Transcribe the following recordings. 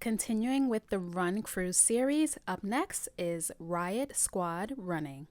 Continuing with the Run Cruise series, up next is Riot Squad Running.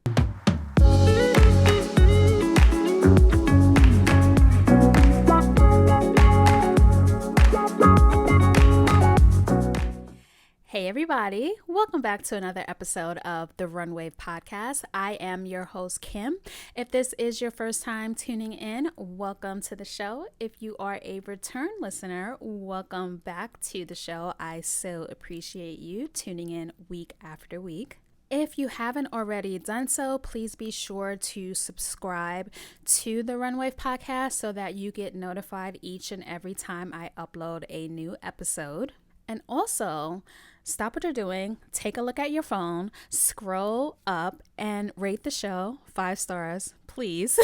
Hey everybody, welcome back to another episode of the Runway Podcast. I am your host, Kim. If this is your first time tuning in, welcome to the show. If you are a return listener, welcome back to the show. I so appreciate you tuning in week after week. If you haven't already done so, please be sure to subscribe to the Runway Podcast so that you get notified each and every time I upload a new episode. And also, stop what you're doing, take a look at your phone, scroll up, and rate the show 5 stars, please.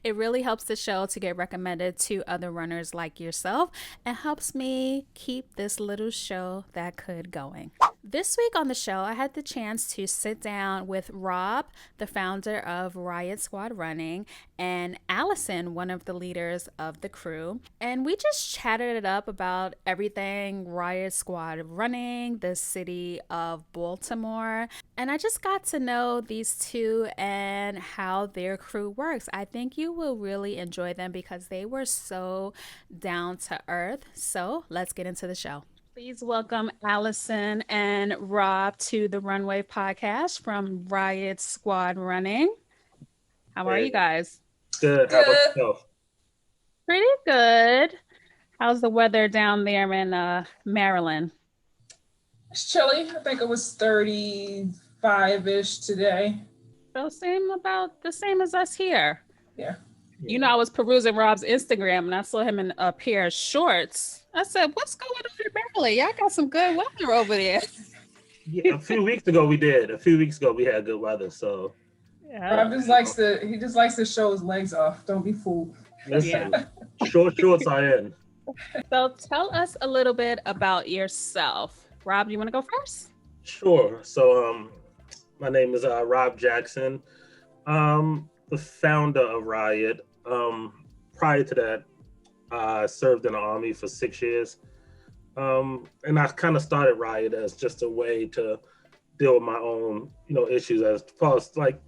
It really helps the show to get recommended to other runners like yourself and helps me keep this little show that could going. This week on the show, I had the chance to sit down with Rob, the founder of Riot Squad Running, and Alison, one of the leaders of the crew. And we just chatted it up about everything Riot Squad Running, the city of Baltimore. And I just got to know these two and how their crew works. I think you will really enjoy them because they were so down to earth. So let's get into the show. Please welcome Alison and Rob to the Runway Podcast from Riot Squad Running. How are you guys? Good. How about yourself? Pretty good. How's the weather down there in Maryland? It's chilly. I think it was 35-ish today. So about the same as us here. Yeah. You know, I was perusing Rob's Instagram and I saw him in a pair of shorts. I said, what's going on in Maryland? Y'all got some good weather over there. Yeah, a few weeks ago we did. A few weeks ago we had good weather, so. Yeah. Rob just likes to show his legs off. Don't be fooled. Listen, shorts are in. So tell us a little bit about yourself. Rob, you want to go first? Sure. So my name is Rob Jackson. The founder of Riot. Prior to that, I served in the Army for 6 years. And I kind of started Riot as just a way to deal with my own, issues as far as like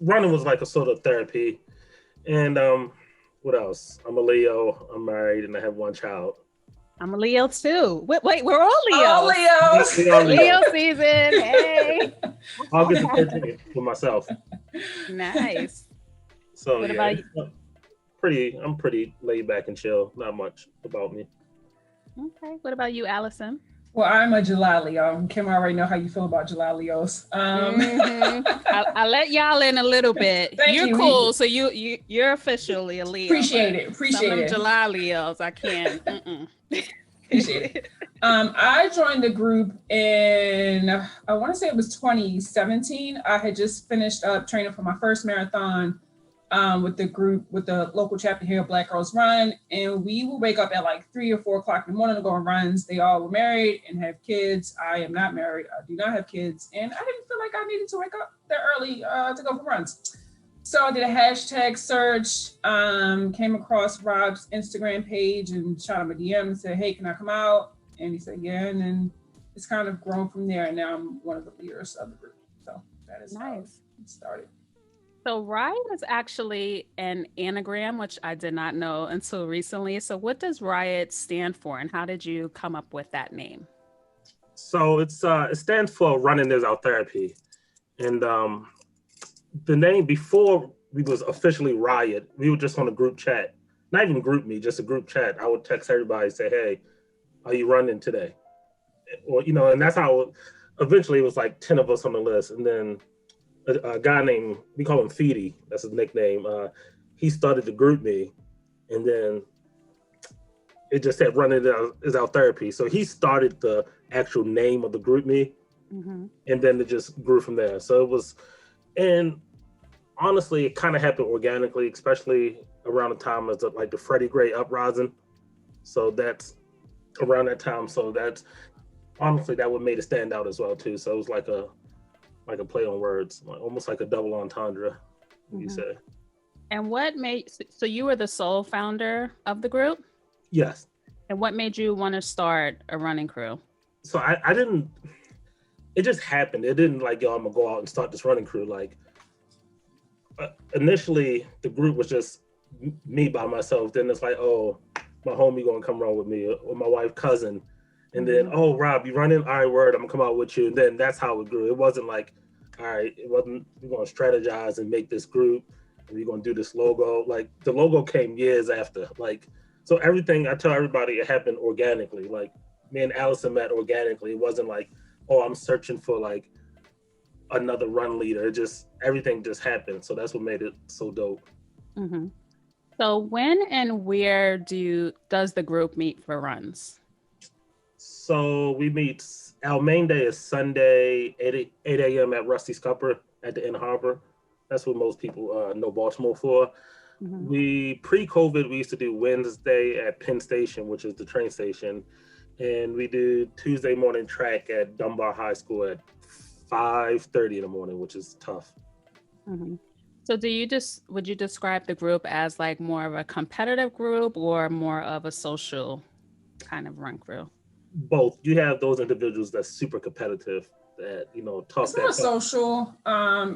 running was like a sort of therapy. And what else? I'm a Leo, I'm married, and I have 1 child. I'm a Leo too. Wait, we're all Leos. All Leos. Leo season. Hey. August 13th for myself. Nice. So what yeah, about you? I'm pretty laid back and chill. Not much about me. Okay. What about you, Alison? Well, I'm a July Leo. Kim, I already know how you feel about July Leos. I'll let y'all in a little bit. You're cool, so you're officially a Leo. Appreciate it. Some July Leos, I can't. Appreciate it. I joined the group in, I want to say it was 2017. I had just finished up training for my first marathon with the group, with the local chapter here, Black Girls Run. And we would wake up at like 3 or 4 o'clock in the morning to go on runs. They all were married and have kids. I am not married. I do not have kids. And I didn't feel like I needed to wake up that early to go for runs. So I did a hashtag search, came across Rob's Instagram page and shot him a DM and said, hey, can I come out? And he said, yeah. And then it's kind of grown from there. And now I'm one of the leaders of the group. So that is nice. How it started. So Riot is actually an anagram, which I did not know until recently. So what does Riot stand for and how did you come up with that name? So it stands for Running Is Our Therapy. And the name before we was officially Riot, we were just on a group chat. Not even group me, just a group chat. I would text everybody and say, hey, are you running today? Or, and that's how eventually it was like 10 of us on the list. And then a guy named, we call him Feedy, that's his nickname. He started to group me, and then it just said Running Is Our Therapy. So he started the actual name of the group me, and then it just grew from there. So it was, and honestly, it kind of happened organically, especially around the time of like the Freddie Gray uprising. So that's around that time. So that's honestly, that what made it stand out as well too. So it was like a play on words, almost like a double entendre, you say. And what made, so you were the sole founder of the group? Yes. And what made you want to start a running crew? So I didn't, it just happened. It didn't like, yo, I'm gonna go out and start this running crew. Like initially the group was just me by myself. Then it's like, oh, my homie gonna come run with me or my wife cousin. And then, oh, Rob, you running? All right, word, I'm gonna come out with you. And then that's how it grew. It wasn't like, all right, it wasn't, we're gonna strategize and make this group and we're gonna do this logo. Like the logo came years after. Like, so everything I tell everybody, it happened organically. Like me and Alison met organically. It wasn't like, oh, I'm searching for like another run leader. It just, everything just happened. So that's what made it so dope. Mm-hmm. So when and where does the group meet for runs? So we meet, our main day is Sunday, 8 a.m. at Rusty's Cupper at the Inner Harbor. That's what most people know Baltimore for. Mm-hmm. We, pre-COVID, we used to do Wednesday at Penn Station, which is the train station. And we do Tuesday morning track at Dunbar High School at 5:30 in the morning, which is tough. Mm-hmm. So would you describe the group as like more of a competitive group or more of a social kind of run crew? Both. You have those individuals that's super competitive that, you know, talk It's that more talk. social.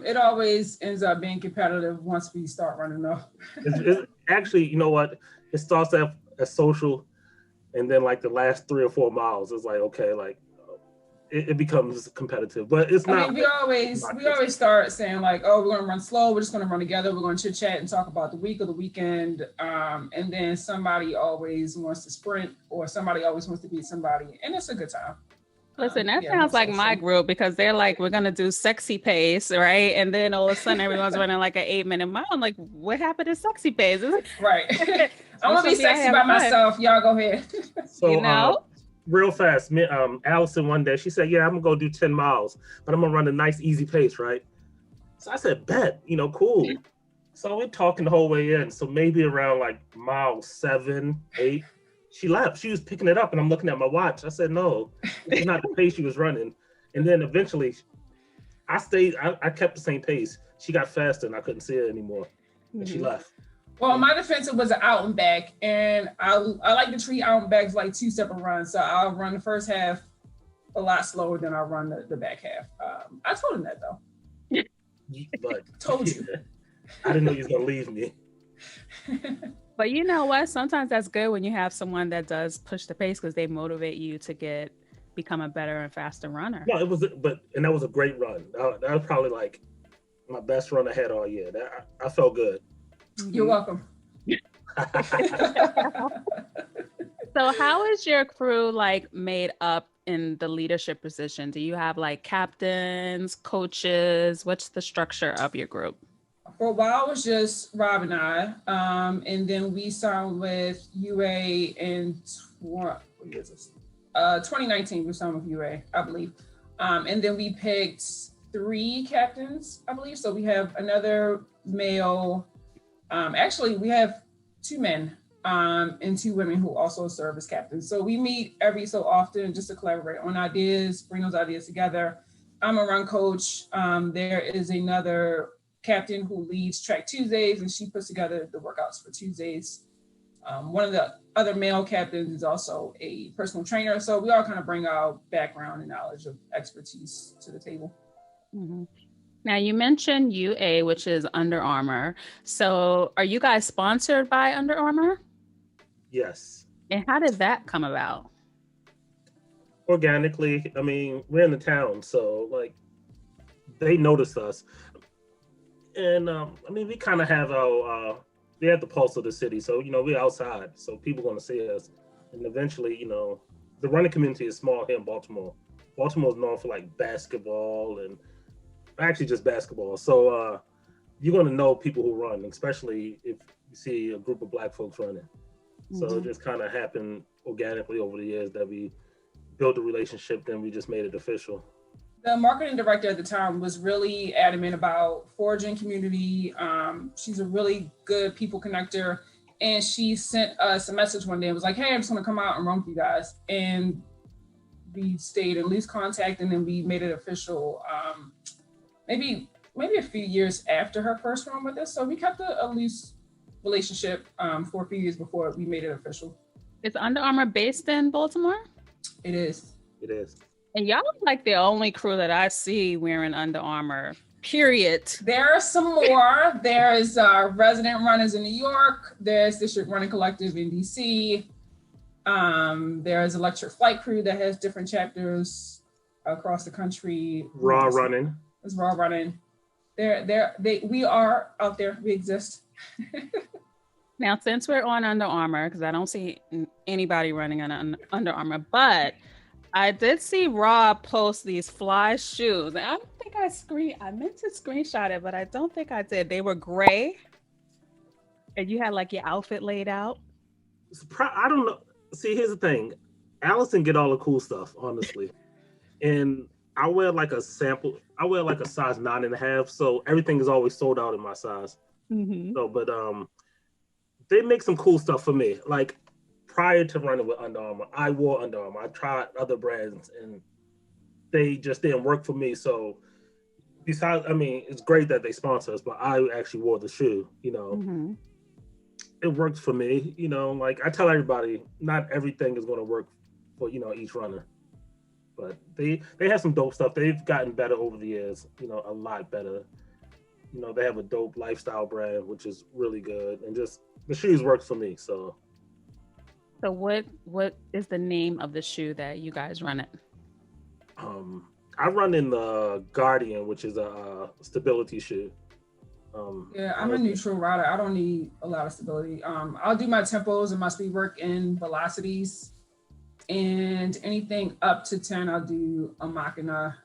It always ends up being competitive once we start running though. It's actually, you know what? It starts off as social, and then like the last 3 or 4 miles is like, okay, like it becomes competitive, but it's not. I mean, we always start saying like, oh, we're gonna run slow. We're just gonna run together. We're gonna chit chat and talk about the week or the weekend. And then somebody always wants to sprint, or somebody always wants to beat somebody, and it's a good time. Listen, that sounds like my group, because they're like, we're gonna do sexy pace, right? And then all of a sudden everyone's running like an 8-minute mile. I'm like, what happened to sexy pace? Right. I'm gonna be sexy by myself. Y'all go ahead. So you know? Real fast, Alison one day, she said, yeah, I'm gonna go do 10 miles, but I'm gonna run a nice easy pace, right? So I said, bet, you know, cool. So we're talking the whole way in. So maybe around like mile 7, 8, she left. She was picking it up and I'm looking at my watch. I said, no, it's not the pace she was running. And then eventually I kept the same pace. She got faster and I couldn't see her anymore. And she left. Well, my defense was an out and back, and I like to treat out and backs like 2 separate runs. So I'll run the first half a lot slower than I'll run the back half. I told him that though. But Told you. I didn't know you was gonna leave me. But you know what? Sometimes that's good when you have someone that does push the pace, because they motivate you to become a better and faster runner. No, and that was a great run. That was probably like my best run I had all year. I felt good. You're welcome. So how is your crew like made up in the leadership position? Do you have like captains, coaches? What's the structure of your group? For a while, it was just Rob and I. And then we signed with UA in 2019. We signed with UA, I believe. And then we picked 3 captains, I believe. So we have another male. Actually, we have 2 men and 2 women who also serve as captains. So we meet every so often just to collaborate on ideas, bring those ideas together. I'm a run coach. There is another captain who leads Track Tuesdays, and she puts together the workouts for Tuesdays. One of the other male captains is also a personal trainer. So we all kind of bring our background and knowledge of expertise to the table. Mm-hmm. Now you mentioned UA, which is Under Armour. So are you guys sponsored by Under Armour? Yes. And how did that come about? Organically. I mean, we're in the town, so like they noticed us. And I mean, we kind of have we have the pulse of the city. So, you know, we're outside, so people want to see us. And eventually, you know, the running community is small here in Baltimore. Baltimore is known for like basketball and actually just basketball. So you're going to know people who run, especially if you see a group of Black folks running. So it just kind of happened organically over the years that we built a relationship, then we just made it official. The marketing director at the time was really adamant about forging community. She's a really good people connector. And she sent us a message one day and was like, hey, I'm just going to come out and run with you guys. And we stayed in loose contact, and then we made it official maybe a few years after her first run with us. So we kept a loose relationship for a few years before we made it official. Is Under Armour based in Baltimore? It is. It is. And y'all are like the only crew that I see wearing Under Armour, period. There are some more. There's Resident Runners in New York. There's District Running Collective in DC. There's Electric Flight Crew that has different chapters across the country. Raw Running. It's Raw Running. We are out there. We exist. Now, since we're on Under Armour, because I don't see anybody running on Under Armour, but I did see Rob post these fly shoes. I don't think I meant to screenshot it, but I don't think I did. They were gray, and you had like your outfit laid out. I don't know. See, here's the thing. Alison get all the cool stuff, honestly. And I wear like a sample. I wear like a size 9.5, so everything is always sold out in my size. Mm-hmm. So, but they make some cool stuff for me. Like prior to running with Under Armour, I wore Under Armour. I tried other brands, and they just didn't work for me. So, besides, I mean, it's great that they sponsor us, but I actually wore the shoe. You know, Mm-hmm. it works for me. You know, like I tell everybody, not everything is going to work for each runner. But they have some dope stuff. They've gotten better over the years, you know, a lot better. You know, they have a dope lifestyle brand, which is really good. And just the shoes work for me. So what is the name of the shoe that you guys run it? I run in the Guardian, which is a stability shoe. Yeah, I'm a neutral rider. I don't need a lot of stability. I'll do my tempos and my speed work in velocities. And anything up to 10, I'll do a Machina.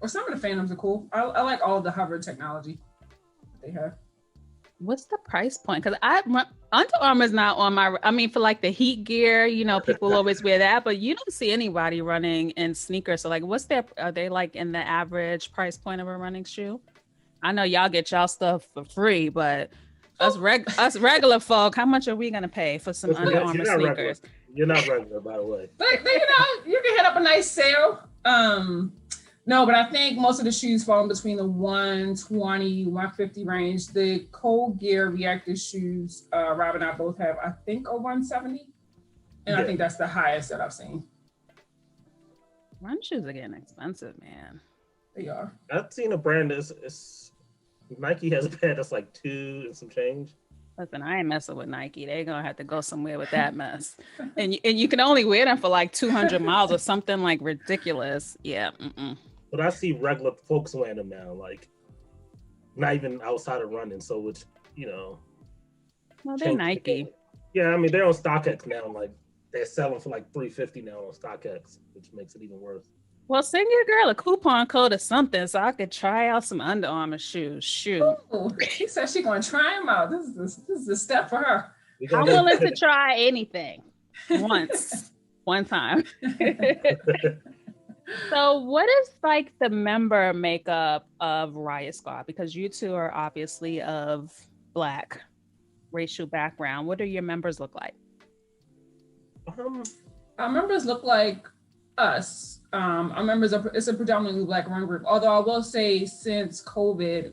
Or some of the Phantoms are cool. I like all of the hover technology that they have. What's the price point? Because Under Armour is not on my. I mean, for like the heat gear, you know, people always wear that, but you don't see anybody running in sneakers. So, like, are they like in the average price point of a running shoe? I know y'all get y'all stuff for free, but us regular folk, how much are we gonna pay for some Under Armour sneakers? Regular. You're not regular, by the way. But you know, you can hit up a nice sale. No, but I think most of the shoes fall in between the 120, 150 range. The Cold Gear reactive shoes, Rob and I both have, I think, a 170. And yeah. I think that's the highest that I've seen. Run shoes are getting expensive, man. They are. I've seen a brand that's Nike has a pair that's like 2 and some change. Listen, I ain't messing with Nike. They're gonna have to go somewhere with that mess. and you can only wear them for like 200 miles or something like ridiculous. Yeah. Mm-mm. But I see regular folks wearing them now, like not even outside of running. So which, you know. Well, they're Nike. Yeah, I mean they're on StockX now. Like they're selling for like $350 now on StockX, which makes it even worse. Well, send your girl a coupon code or something so I could try out some Under Armour shoes. Shoot. Ooh, she said she's going to try them out. This is a step for her. I'm willing to try anything once, one time. So what is like the member makeup of Riot Squad? Because you two are obviously of Black racial background. What do your members look like? Our members look like us. Our members it's a predominantly Black run group. Although I will say since COVID,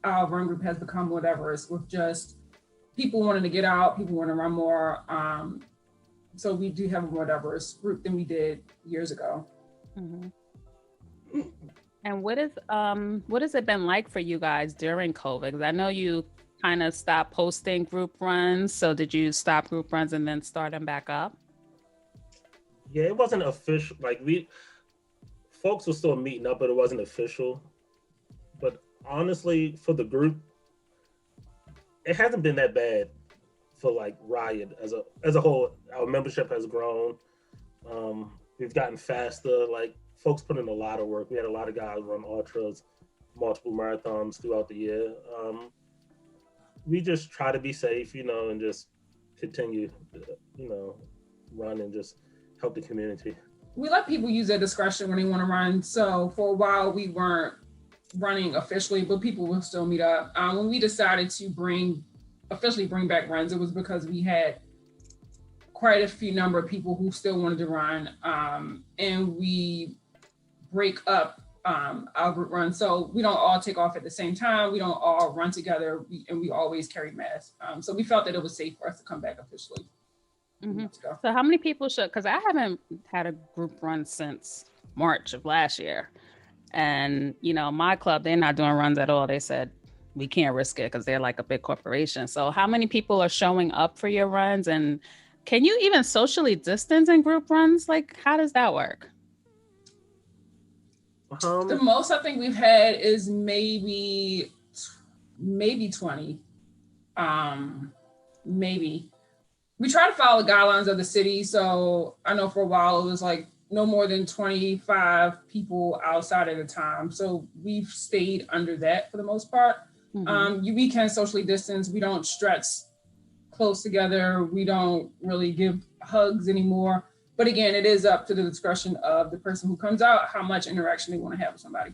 our run group has become more diverse with just people wanting to get out, people want to run more. So we do have a more diverse group than we did years ago. Mm-hmm. And what has it been like for you guys during COVID? Because I know you kind of stopped posting group runs. So did you stop group runs and then start them back up? Yeah, it wasn't official. Like folks were still meeting up, but it wasn't official. But honestly, for the group, it hasn't been that bad for like Riot as a whole. Our membership has grown. We've gotten faster. Like folks put in a lot of work. We had a lot of guys run ultras, multiple marathons throughout the year. We just try to be safe, you know, and just continue, you know, run and just help the community. We let people use their discretion when they want to run. So for a while we weren't running officially, but people will still meet up. When we decided to officially bring back runs, it was because we had quite a few number of people who still wanted to run, and we break up our group run. So we don't all take off at the same time. We don't all run together, and we always carry masks. So we felt that it was safe for us to come back officially. Let's go. So how many people should, because I haven't had a group run since March of last year. And, you know, my club, they're not doing runs at all. They said, we can't risk it because they're like a big corporation. So how many people are showing up for your runs? And can you even socially distance in group runs? Like, how does that work? The most I think we've had is maybe 20. Maybe. We try to follow the guidelines of the city. So I know for a while it was like no more than 25 people outside at a time. So we've stayed under that for the most part. We can socially distance. We don't stretch close together. We don't really give hugs anymore. But again, it is up to the discretion of the person who comes out, how much interaction they want to have with somebody.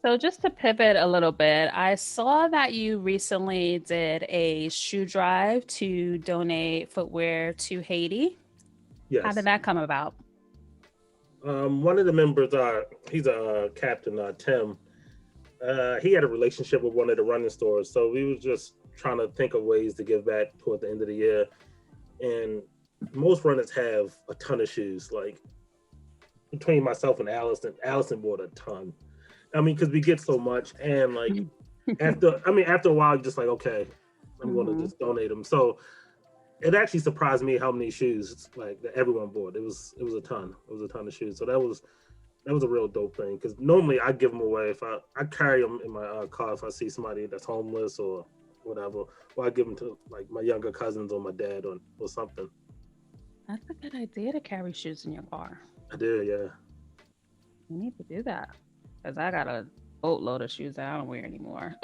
So just to pivot a little bit, I saw that you recently did a shoe drive to donate footwear to Haiti. Yes. How did that come about? One of the members, he's a captain, Tim. He had a relationship with one of the running stores, so we was just trying to think of ways to give back toward the end of the year. And most runners have a ton of shoes. Like between myself and Alison bought a ton. I mean, because we get so much, and like after a while, you're just like, okay, I'm going to just donate them. So it actually surprised me how many shoes like that everyone bought. It was a ton. It was a ton of shoes. So that was a real dope thing. Because normally I give them away if I carry them in my car if I see somebody that's homeless or whatever, or I give them to like my younger cousins or my dad or something. That's a good idea to carry shoes in your car. I do, yeah. You need to do that. Because I got a boatload of shoes that I don't wear anymore.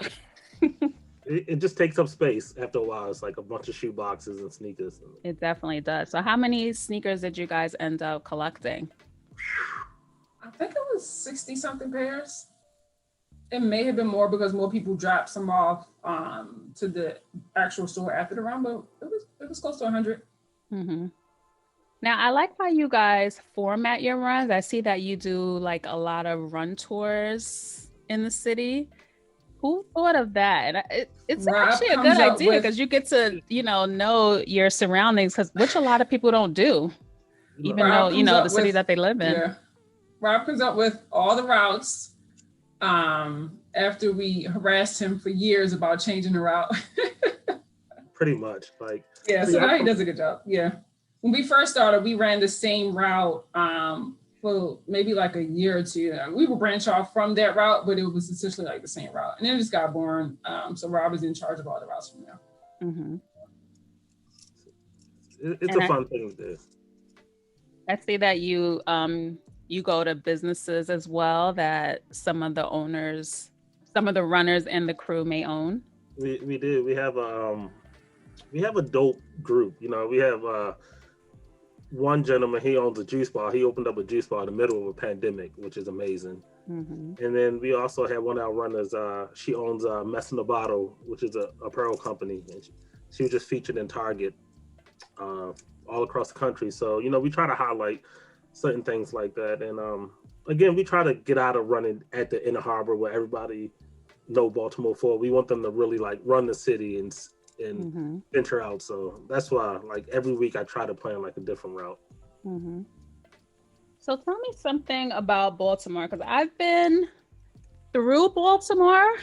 It just takes up space after a while. It's like a bunch of shoe boxes and sneakers. It definitely does. So how many sneakers did you guys end up collecting? I think it was 60 something pairs. It may have been more because more people dropped some off to the actual store after the run, but it was close to 100. Now, I like how you guys format your runs. I see that you do like a lot of run tours in the city. Who thought of that? And it's actually a good idea because you get to, know your surroundings, which a lot of people don't do, even though, the city that they live in. Yeah. Rob comes up with all the routes after we harassed him for years about changing the route. Pretty much. So now he does a good job. Yeah. When we first started, we ran the same route for maybe like a year or two. We would branch off from that route, but it was essentially like the same route. And then it just got boring. So Rob is in charge of all the routes from there. It's a fun thing to do. I see that you go to businesses as well that some of the runners and the crew may own. We do. We have a dope group. We have one gentleman, he owns a juice bar. He opened up a juice bar in the middle of a pandemic, which is amazing. And then we also have one of our runners. She owns Mess in the Bottle, which is a apparel company. And she was just featured in Target all across the country. So, we try to highlight certain things like that. And again, we try to get out of running at the inner harbor where everybody know Baltimore for. We want them to really run the city and venture out. So that's why every week I try to plan a different route. So tell me something about Baltimore, because I've been through Baltimore,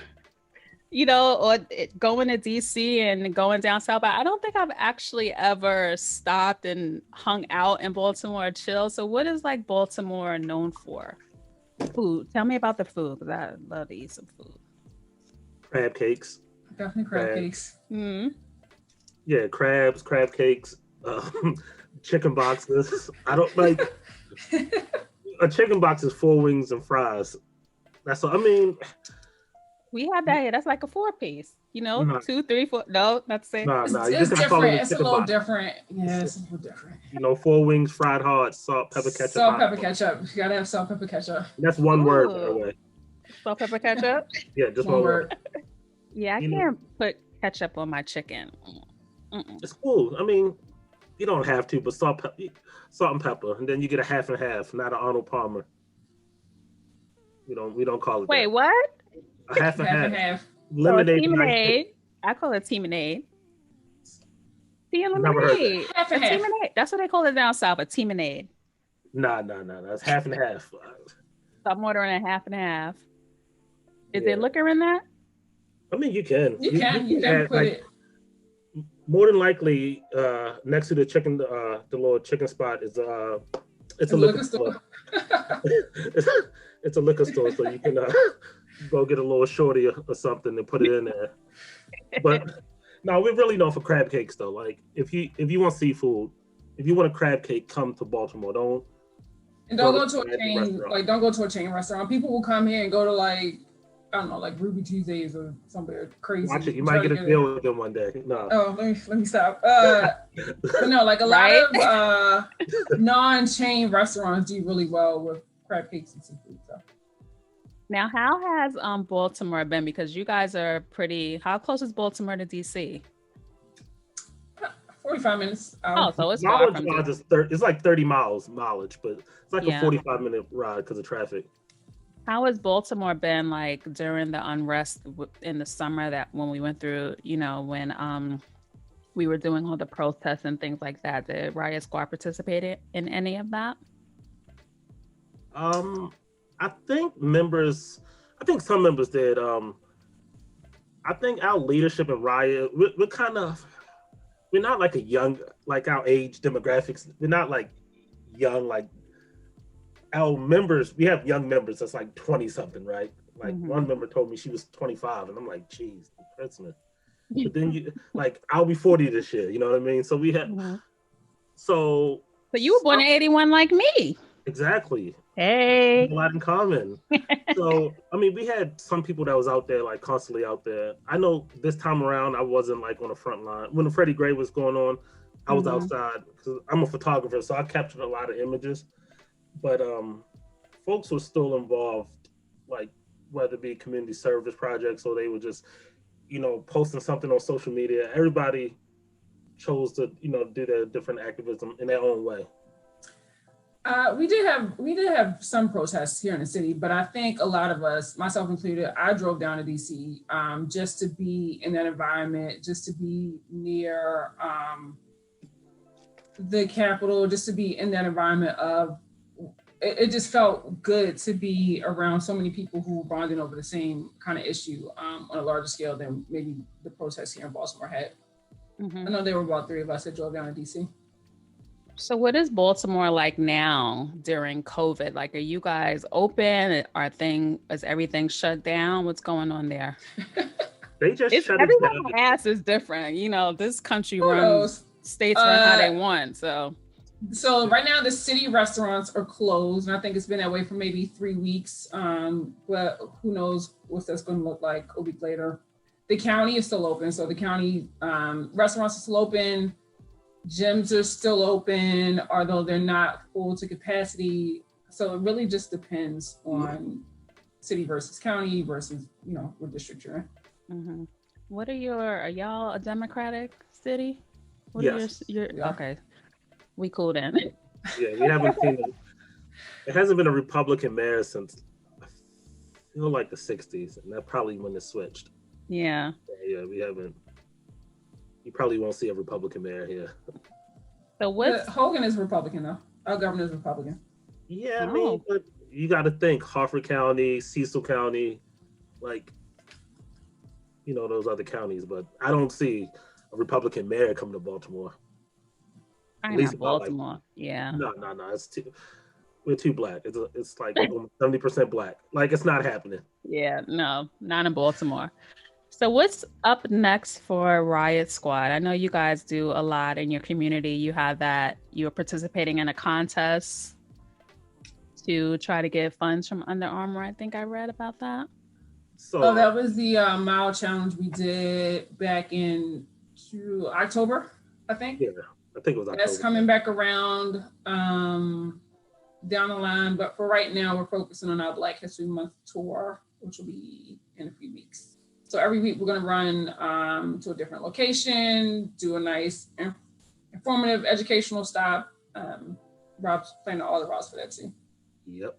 or going to DC and going down south, but I don't think I've actually ever stopped and hung out in Baltimore or chill. So what is Baltimore known for? Food. Tell me about the food, because I love to eat some food. Crab cakes. Definitely crab cakes. Yeah, crabs, crab cakes, chicken boxes. I don't like a chicken box is 4 wings and fries. That's all. I mean, we have that here. That's like a 4-piece. 2, 3, 4. No, that's the same. It's different. It's a little different. Yeah, it's a little different. 4 wings, fried hard, salt, pepper, ketchup. Salt, pepper, ketchup. You gotta have salt, pepper, ketchup. That's one word, by the way. Salt, pepper, ketchup. Yeah, just one word. Yeah, I can't put ketchup on my chicken. It's cool. I mean, you don't have to, but salt and pepper, and then you get a half and half, not an Arnold Palmer. We don't call it. Wait, that. What? A half and half. Half. Lemonade. So I call it teaminade. Tea and Never heard that. lemonade. Half and A half. teamonade. That's what they call it down south. A teamonade. Nah. It's half and half. So I'm ordering a half and half. Is Yeah. there liquor in that? I mean, you can. You can add, put it. More than likely, next to the chicken, the little chicken spot is it's a liquor store. It's a liquor store, so you can go get a little shorty or something and put it in there. But no, we're really known for crab cakes though. Like if you want seafood, if you want a crab cake, come to Baltimore. Don't go to a chain. Like don't go to a chain restaurant. People will come here and go to like I don't know, like Ruby Tuesdays or somewhere crazy. Watch it. You might get a deal with them one day. No. Oh, let me stop. But no, like a lot of non-chain restaurants do really well with crab cakes and seafood. So. Now, how has Baltimore been? Because you guys are how close is Baltimore to DC? 45 minutes. Oh, so it's far from it's like 30 miles mileage, but it's like a 45-minute ride because of traffic. How has Baltimore been like during the unrest in the summer that when we went through, when we were doing all the protests and things like that? Did Riot Squad participate in any of that? I think some members did. I think our leadership in Riot, we're not like like our age demographics. We're not like young, like our members, we have young members that's like 20 something, right? Like one member told me she was 25 and I'm like, geez, Christmas. But then I'll be 40 this year, you know what I mean? So we had, so you were born in 81 like me. Exactly. Hey. A lot in common. So, I mean, we had some people that was out there, like constantly out there. I know this time around, I wasn't like on the front line. When the Freddie Gray was going on, I was outside because I'm a photographer, so I captured a lot of images. But folks were still involved, like whether it be community service projects or they were just, posting something on social media. Everybody chose to, do their different activism in their own way. We did have some protests here in the city, but I think a lot of us, myself included, I drove down to DC just to be in that environment, just to be near the Capitol, just to be in that environment of. It just felt good to be around so many people who were bonding over the same kind of issue on a larger scale than maybe the protests here in Baltimore had. I know there were about 3 of us that drove down to DC. So what is Baltimore like now during COVID? Like, are you guys open? Is everything shut down? What's going on there? They just shut it down. Everyone's ass is different. This country runs, states run how they want, So right now the city restaurants are closed, and I think it's been that way for maybe 3 weeks. But who knows what that's going to look like a week later. The county is still open, so the county restaurants are still open. Gyms are still open, although they're not full to capacity. So it really just depends on city versus county versus what district you're in. What are y'all a Democratic city? Yes. Okay. We cool then. Yeah, we haven't seen it hasn't been a Republican mayor since I feel like the 60s, and that probably when it switched. Yeah. Yeah, we haven't. You probably won't see a Republican mayor here. So Hogan is Republican though. Our governor is Republican. Yeah, I mean, but you got to think Harford County, Cecil County, those other counties. But I don't see a Republican mayor coming to Baltimore. At least Baltimore. Yeah. No. We're too black. It's like 70% black. Like it's not happening. Yeah, no, not in Baltimore. So what's up next for Riot Squad? I know you guys do a lot in your community. You have that you're participating in a contest to try to get funds from Under Armour. I think I read about that. So that was the mile challenge we did back in October, I think. Yeah, I think it was October. That's coming back around down the line. But for right now, we're focusing on our Black History Month tour, which will be in a few weeks. So every week we're going to run to a different location, do a nice informative educational stop. Rob's planning all the routes for that too. Yep.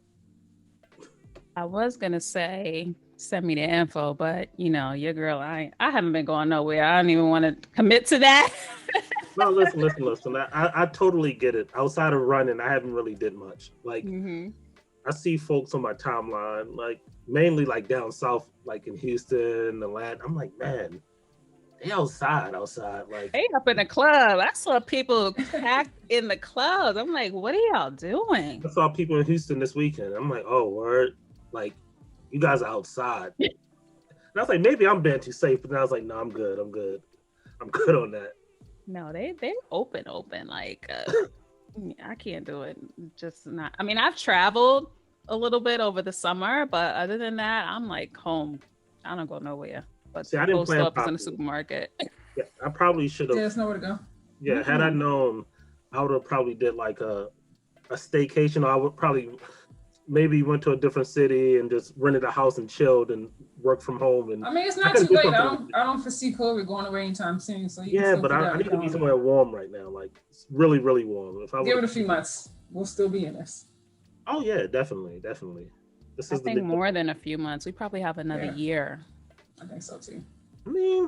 I was going to say, send me the info, but your girl, I haven't been going nowhere. I don't even want to commit to that. No, listen. I totally get it. Outside of running, I haven't really did much. Like, I see folks on my timeline, like mainly like down south, like in Houston, Atlanta. I'm like, man, they outside. Like, they up in the club. I saw people packed in the clubs. I'm like, what are y'all doing? I saw people in Houston this weekend. I'm like, oh, word. Like, you guys are outside. And I was like, maybe I'm being too safe, but then I was like, no, I'm good on that. No, they're open. Like, I can't do it. Just not. I mean, I've traveled a little bit over the summer, but other than that, I'm like home. I don't go nowhere. But see, I didn't plan up in the supermarket. Yeah, I probably should have. There's nowhere to go. Yeah, had I known, I would have probably did like a staycation. Or I would probably maybe went to a different city and just rented a house and chilled and worked from home. And I mean, it's not too late. I don't foresee COVID going away anytime soon. So but I need to be somewhere warm right now. Like it's really, really warm. If I give it a few months, we'll still be in this. Oh yeah, definitely. I think more than a few months. We probably have another year. I think so too. I mean,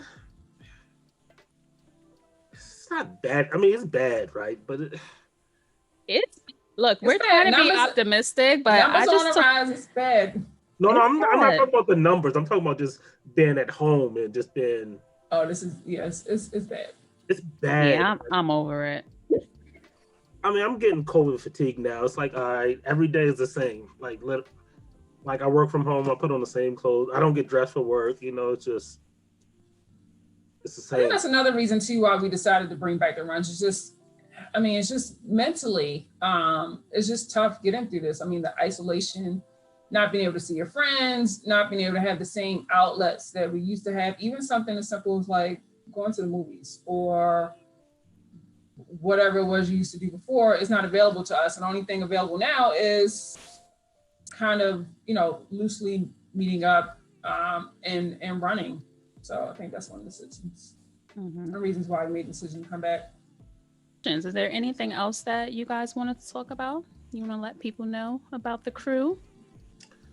it's not bad. I mean, it's bad, right? But we're trying to be optimistic, but I just on the rise. It's bad. No, I'm not talking about the numbers. I'm talking about just being at home and just being. Oh, this is it's bad. It's bad. Yeah, I'm over it. I mean, I'm getting COVID fatigue now. It's like, all right, every day is the same. Like I work from home. I put on the same clothes. I don't get dressed for work. You know, it's the same. I think that's another reason too why we decided to bring back the runs. It's just mentally, it's just tough getting through this. I mean, the isolation, not being able to see your friends, not being able to have the same outlets that we used to have, even something as simple as like going to the movies or whatever it was you used to do before is not available to us. And the only thing available now is kind of, loosely meeting up and running. So I think that's one of the decisions. The reasons why we made the decision to come back. Is there anything else that you guys wanted to talk about? You want to let people know about the crew?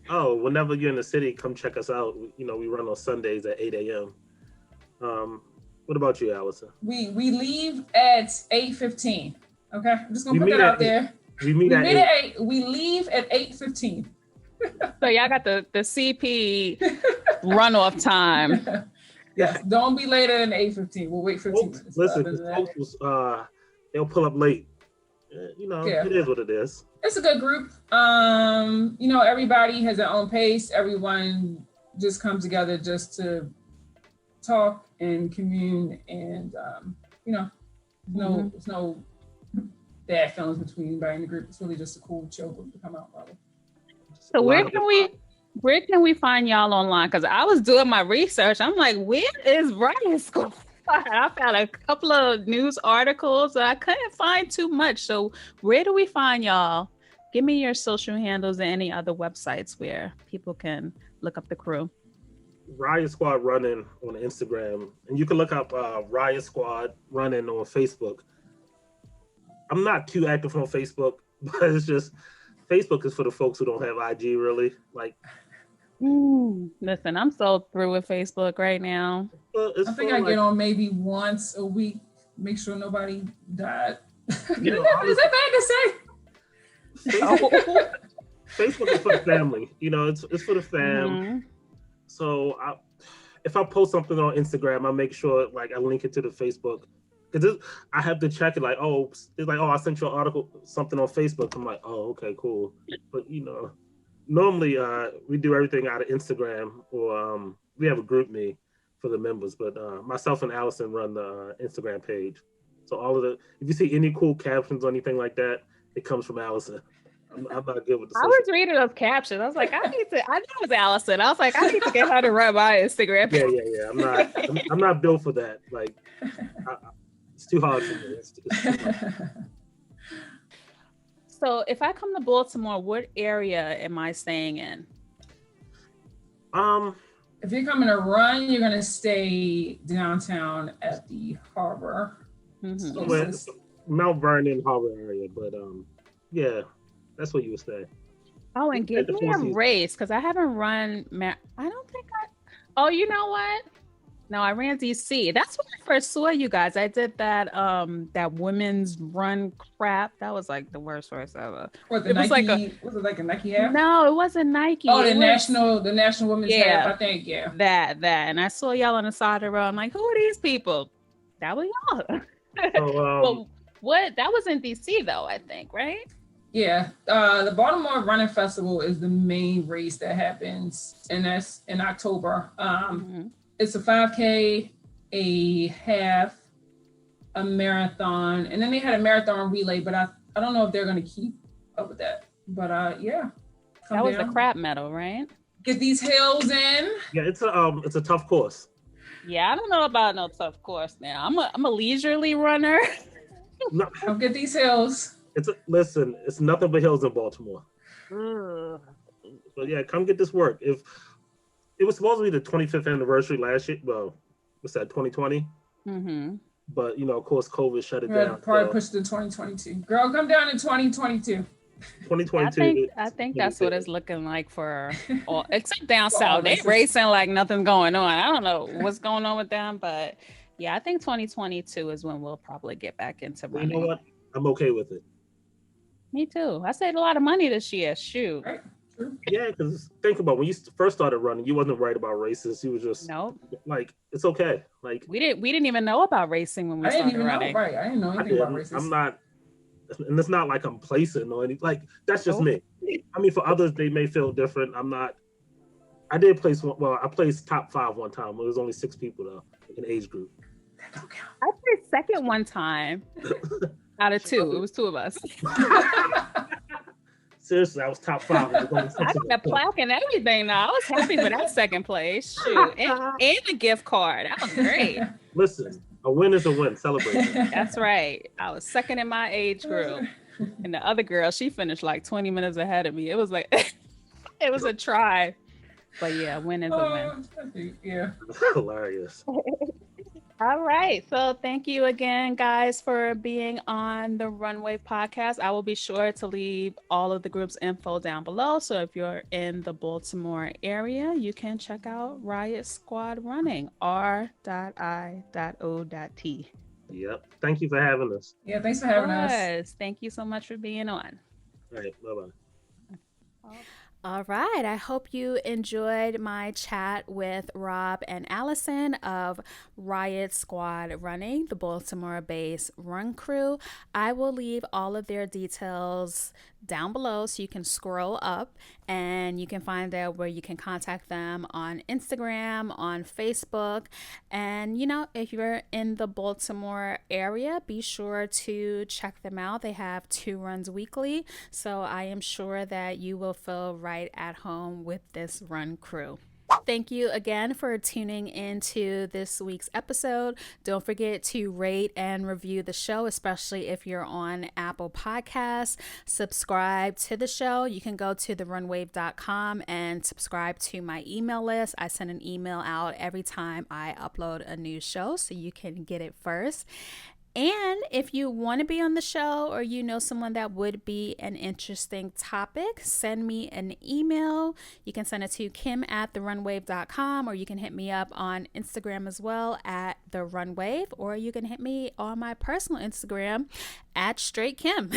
Oh, whenever you're in the city, come check us out. We run on Sundays at 8 a.m. What about you, Alison? We leave at 8:15. Okay, I'm just gonna put that out there. We leave at 8:15. So y'all got the CP runoff time. Yes, don't be later than 8:15. We'll wait 15 minutes. Listen, folks, they'll pull up late. It is what it is. It's a good group. Everybody has their own pace. Everyone just comes together just to talk and commune, and there's no bad feelings between anybody in the group. It's really just a cool, chill group to come out with. So where can we find y'all online? Because I was doing my research. I'm like, where is Riot School? I found a couple of news articles. I couldn't find too much. So where do we find y'all? Give me your social handles and any other websites where people can look up the crew. Riot Squad Running on Instagram, and you can look up Riot Squad Running on Facebook. I'm not too active on Facebook, but it's just Facebook is for the folks who don't have IG really. Like, listen, I'm so through with Facebook right now. I think I get on maybe once a week, make sure nobody died. Is that bad to say? Facebook is for the family. It's for the fam. So if I post something on Instagram, I make sure like I link it to the Facebook, because I have to check it. Like, it's like, I sent you an article, something on Facebook. I'm like, oh, okay, cool. But normally we do everything out of Instagram, or we have a group me for the members. But myself and Alison run the Instagram page. So if you see any cool captions or anything like that, it comes from Alison. I'm not good with the social. I was reading those captions. I was like, I know it was Alison. I was like, I need to get her to run my Instagram. Yeah. I'm not built for that. Like, it's too hard for me. It's too hard. So if I come to Baltimore, what area am I staying in? If you're coming to run, you're gonna stay downtown at the harbor. Mount Vernon Harbor area, but yeah. That's what you would say. Oh, and give me a race, because I haven't run. I don't think Oh, you know what? No, I ran DC. That's when I first saw you guys. I did that women's run crap. That was like the worst race ever. Was it was Nike, was it like a Nike half? No, it wasn't Nike. Oh, the national women's half, I think. Yeah. That. And I saw y'all on the side of the road. I'm like, who are these people? That was y'all. So, well, what? That was in DC though, I think, right? Yeah. The Baltimore Running Festival is the main race that happens, and that's in October. It's a 5K, a half, a marathon, and then they had a marathon relay, but I don't know if they're going to keep up with that. But yeah. That was the crap metal, right? Get these hills in. Yeah, it's a tough course. Yeah, I don't know about no tough course now. I'm a leisurely runner. No, I'll get these hills. Listen, it's nothing but hills in Baltimore. So yeah, come get this work. If it was supposed to be the 25th anniversary last year, well, what's that, 2020? But of course, COVID shut it down. Probably pushed to 2022. Girl, come down in 2022. 2022. I think that's what it's looking like for all, except down south. They racing like nothing's going on. I don't know what's going on with them, but yeah, I think 2022 is when we'll probably get back into running. You know what? I'm okay with it. Me too. I saved a lot of money this year. Shoot. Right. Yeah, because think about when you first started running, you wasn't right about races. You was just like, it's okay. Like we didn't even know about racing when we started running. Right. I didn't know anything about races. I'm not, and it's not like I'm placing or anything. Like that's just me. I mean, for others, they may feel different. I'm not. I did place one. Well, I placed top 5 one time. There was only 6 people though in age group. That don't count. I placed second one time out of 2. It was 2 of us. Seriously, I was top 5. I got a plaque and everything now. I was happy with that second place. Shoot. And a gift card. That was great. Listen, a win is a win. Celebrate it. That's right. I was second in my age group. And the other girl, she finished like 20 minutes ahead of me. It was like, it was a try. But yeah, win is a win. Yeah. Hilarious. All right. So thank you again, guys, for being on the Runway podcast. I will be sure to leave all of the group's info down below. So if you're in the Baltimore area, you can check out Riot Squad Running, r.i.o.t. Yep. Thank you for having us. Yeah, thanks for having us. Thank you so much for being on. All right. Bye-bye. All right. I hope you enjoyed my chat with Rob and Alison of Riot Squad Running, the Baltimore-based run crew. I will leave all of their details down below so you can scroll up and you can find out where you can contact them on Instagram, on Facebook. And, if you're in the Baltimore area, be sure to check them out. They have 2 runs weekly. So I am sure that you will feel right at home with this run crew. Thank you again for tuning into this week's episode. Don't forget to rate and review the show, especially if you're on Apple Podcasts. Subscribe to the show. You can go to therunwave.com and subscribe to my email list. I send an email out every time I upload a new show, so you can get it first. And if you want to be on the show or you know someone that would be an interesting topic, send me an email. You can send it to kim@therunwave.com, or you can hit me up on Instagram as well at therunwave, or you can hit me on my personal Instagram at straightkim.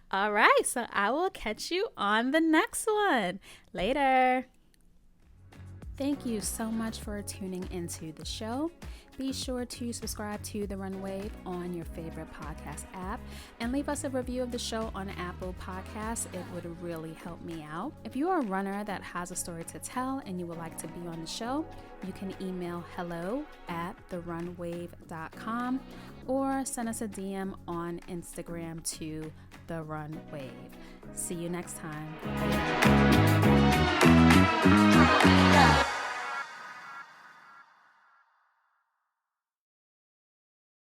All right, so I will catch you on the next one. Later. Thank you so much for tuning into the show. Be sure to subscribe to The Runway on your favorite podcast app and leave us a review of the show on Apple Podcasts. It would really help me out. If you are a runner that has a story to tell and you would like to be on the show, you can email hello@therunwave.com or send us a DM on Instagram to The Runway. See you next time.